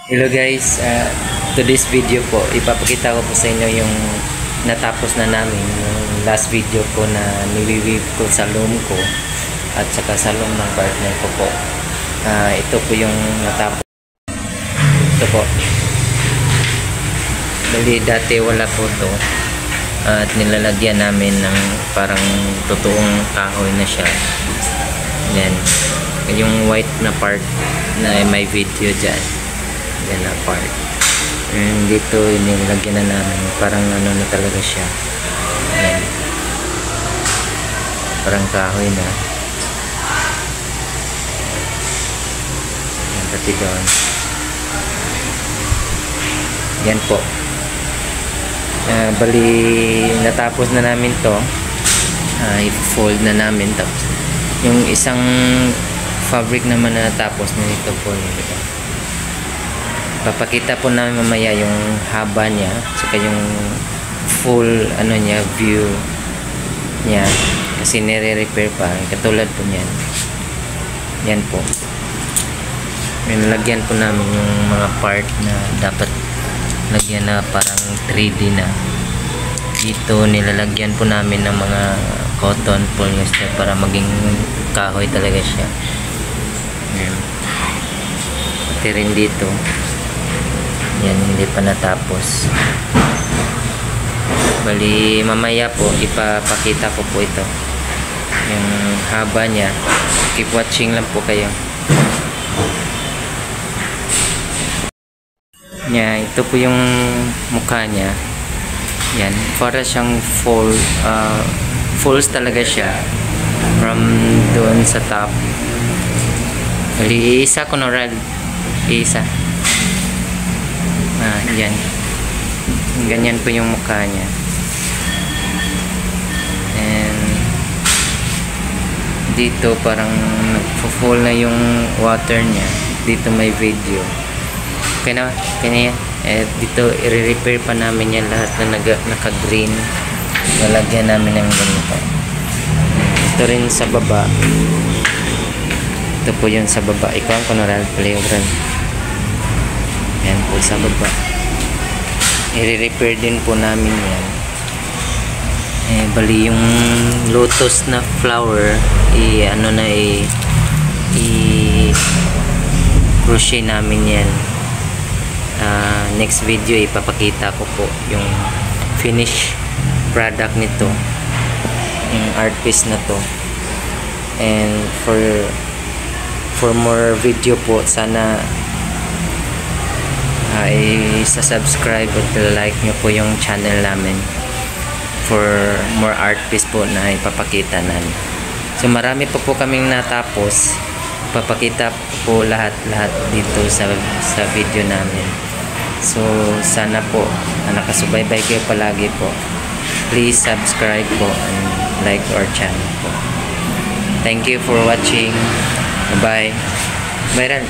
Hello guys, today's video po, ipapakita ko po sa inyo yung natapos na namin yung last video ko na niwiwave ko sa loom ko at saka sa loom ng partner ko po. Ito po yung natapos. Ito po. Bali dati wala po to at nilalagyan namin ng parang totoong kahoy na siya. Yan. Yung white na part na may video dyan. Yan na part. And dito nilagyan na namin parang ano na talaga siya. Yan. Parang kahoy na. Yan pati doon. Yan po. Bali natapos na namin to. I-fold na namin to. Yung isang fabric naman na natapos na ito po. Papakita po namin mamaya yung haba niya saka yung full ano niya view niya kasi nire-repair pa katulad po niyan. Yan po. Nilagyan po namin yung mga part na dapat lagyan na parang 3D na. Dito nilalagyan po namin ng mga cotton polyester para maging kahoy talaga siya. Yan. Pati rin dito. Yan, hindi pa natapos. Bali, mamaya po, ipapakita ko po ito. Yung haba niya. Keep watching lang po kayo. Yan, ito po yung mukha niya. Yan, para siyang falls talaga siya. From doon sa top. Bali, isa ko na rad. Isa. Yan. Ganyan po yung mukha niya. And dito parang nagpo-fall na yung water niya. Dito may video. Okay na? Okay yan. Dito i-repair pa namin yan lahat na naka-green. Lalagyan namin ng ganito. Ito rin sa baba. Ito po yun sa baba. Ikaw ang Conoral Playground. Yan po sa baba. I-repair din po namin yan. Bali yung lotus na flower crochet namin yan. Next video ipapakita ko po yung finish product nito, yung art piece na to. And for more video po, sana isa-subscribe at like nyo po yung channel namin for more art piece po na ipapakita namin. So marami pa po kaming natapos. Ipapakita po lahat dito sa video namin. So sana po nakasubaybay kayo palagi po. Please subscribe po and like our channel po. Thank you for watching. Bye. Bye.